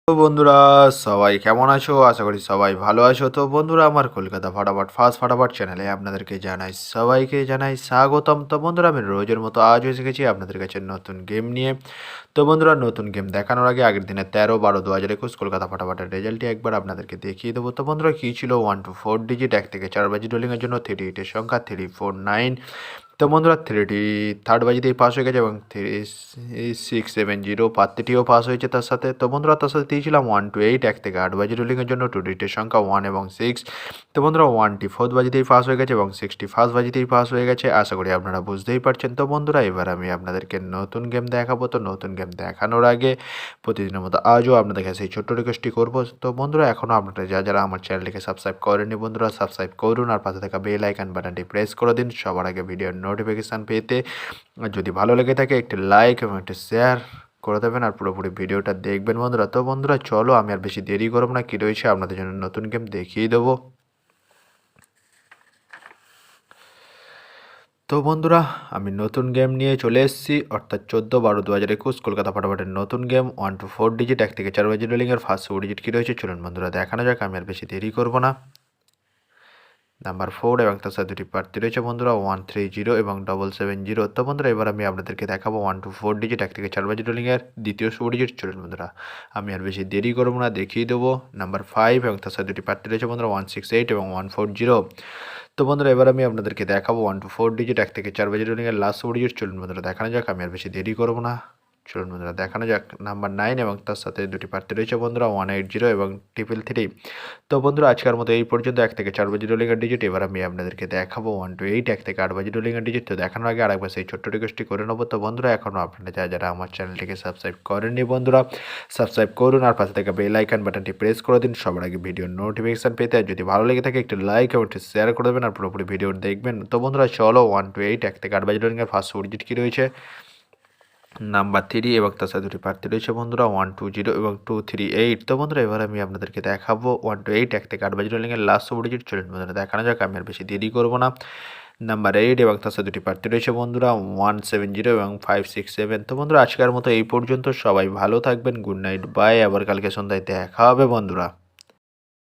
তো বন্ধুরা, সবাই কেমন আছো? আশা করি সবাই ভালো আছো। তো বন্ধুরা, আমার কলকাতা ফাটাফাট চ্যানেলে আপনাদেরকে সবাইকে জানাই স্বাগতম। তো বন্ধুরা, আমি রোজের মতো আজও এসে গেছি আপনাদের কাছে নতুন গেম নিয়ে। তো বন্ধুরা, নতুন গেম দেখানোর আগে আগের দিনে 13/12/2021 কলকাতা ফাটাফাটের রেজাল্টটি একবার আপনাদেরকে দেখিয়ে দেবো। তো বন্ধুরা, কী ছিল 1 to 4 ডিজিট 1 থেকে 4 বাজি ডোলিংয়ের জন্য 38 এর সংখ্যা 349। তো বন্ধুরা, 3 বাজিতেই পাস হয়ে গেছে এবং 3670 প্রার্থীটিও পাস হয়েছে তার সাথে। তো বন্ধুরা, তার সাথে দিয়েছিলাম 1 to 8 1 থেকে 8 বাজি রুলিংয়ের জন্য 2 ডিজিটের সংখ্যা 1 এবং 6। তো বন্ধুরা, 1টি 4 বাজিতেই পাস হয়ে গেছে এবং 6টি ফার্স্ট বাজিতেই পাস হয়ে গেছে। আশা করি আপনারা বুঝতেই পারছেন। তো বন্ধুরা, এবার আমি আপনাদেরকে নতুন গেম দেখাবো। তো নতুন গেম দেখানোর আগে প্রতিদিনের মতো আজও আপনাদের কাছে এই ছোট্ট রিকোয়েস্টটি করবো। তো বন্ধুরা, এখনও আপনারা যারা আমার চ্যানেলটিকে সাবস্ক্রাইব করেননি, বন্ধুরা সাবস্ক্রাইব করুন আর পাশে থাকা বেল আইকন বাটনটি প্রেস করে দিন সবার আগে ভিডিওর নোটিফিকেশান পেতে। আর যদি ভালো লেগে থাকে একটি লাইক এবং একটি শেয়ার করে দেবেন আর পুরোপুরি ভিডিওটা দেখবেন বন্ধুরা। তো বন্ধুরা, চলো আমি আর বেশি দেরি করব না, কী রয়েছে আপনাদের জন্য নতুন গেম দেখিয়ে দেবো। তো বন্ধুরা, আমি নতুন গেম নিয়ে চলে এসেছি, অর্থাৎ 14/12/2021 কলকাতা ফাটাফাটের নতুন গেম 1 to 4 ডিজিট 1 থেকে 4 বাজি রোলিংয়ের ফার্স্ট 4 ডিজিট কী রয়েছে চলুন বন্ধুরা দেখানো যাক। আমি আর বেশি দেরি করব না। নাম্বার 4 এবং তার সাথে দুটি প্রার্থী রয়েছে বন্ধুরা 130 এবং 770। তো বন্ধুরা, এবার আমি আপনাদেরকে দেখাবো 1 to 4 ডিজিট 1 থেকে 4 বাজি রোলিংয়ের দ্বিতীয় 4 ডিজিট চলুন বন্ধুরা। আমি আর বেশি দেরি করবো না, দেখিয়ে দেবো। নাম্বার 5 এবং তার সাথে দুটি প্রার্থী রয়েছে বন্ধুরা 168 এবং 140। তো বন্ধুরা, এবার আমি আপনাদেরকে দেখাবো 1 to 4 ডিজিট 1 থেকে 4 বাজি রোলিংয়ের লাস্ট 4 ডিজিট চলুন বন্ধুরা দেখানো যাক। আমি আর বেশি দেরি করবো না, চলুন বন্ধুরা দেখানো যাক। নাম্বার 9 এবং তার সাথে দুটি প্রার্থী রয়েছে বন্ধুরা 180 এবং 333। তো বন্ধুরা, আজকের মতো এই পর্যন্ত 1 থেকে 4 বাজি রোলিংয়ের ডিজিট। এবার আমি আপনাদেরকে দেখাবো 1 to 8 1 থেকে 8 বাজি রোলিংয়ের ডিজিট। তো দেখানোর আগে আরেকবার সেই ছোট্ট রিকোয়েস্টটি করে নেবো। তো বন্ধুরা, এখনও আপনারা যারা আমার চ্যানেলটিকে সাবস্ক্রাইব করেননি, বন্ধুরা সাবস্ক্রাইব করুন আর পাশে থেকে বেল আইকন বাটনটি প্রেস করে দিন সবার আগে ভিডিওর নোটিফিকেশান পেতে। আর যদি ভালো লেগে থাকে একটি লাইক এবং একটি শেয়ার করে দেবেন আর পুরোপুরি ভিডিও দেখবেন। তো বন্ধুরা, চলো 1 to 8 1 থেকে 8 বাজি রোলিংয়ের ফার্স্ট 4 ডিজিট কী রয়েছে নাম্বার 3 এবং তার সাথে দুটি প্রার্থী রয়েছে বন্ধুরা 120 এবং 238। তো বন্ধুরা, এবার আমি আপনাদেরকে দেখাবো 1 to 8 1 থেকে 8 বাজি রোলিংয়ের লাস্ট 4 ডিজিট চলুন বন্ধুরা দেখানো যাক। আমি আর বেশি দেরি করবো না। নাম্বার 8 এবং তার সাথে দুটি প্রার্থী রয়েছে বন্ধুরা 170 এবং 567। তো বন্ধুরা, আজকের মতো এই পর্যন্ত। সবাই ভালো থাকবেন, গুড নাইট, বাই। আবার কালকে সন্ধ্যায় দেখা হবে বন্ধুরা।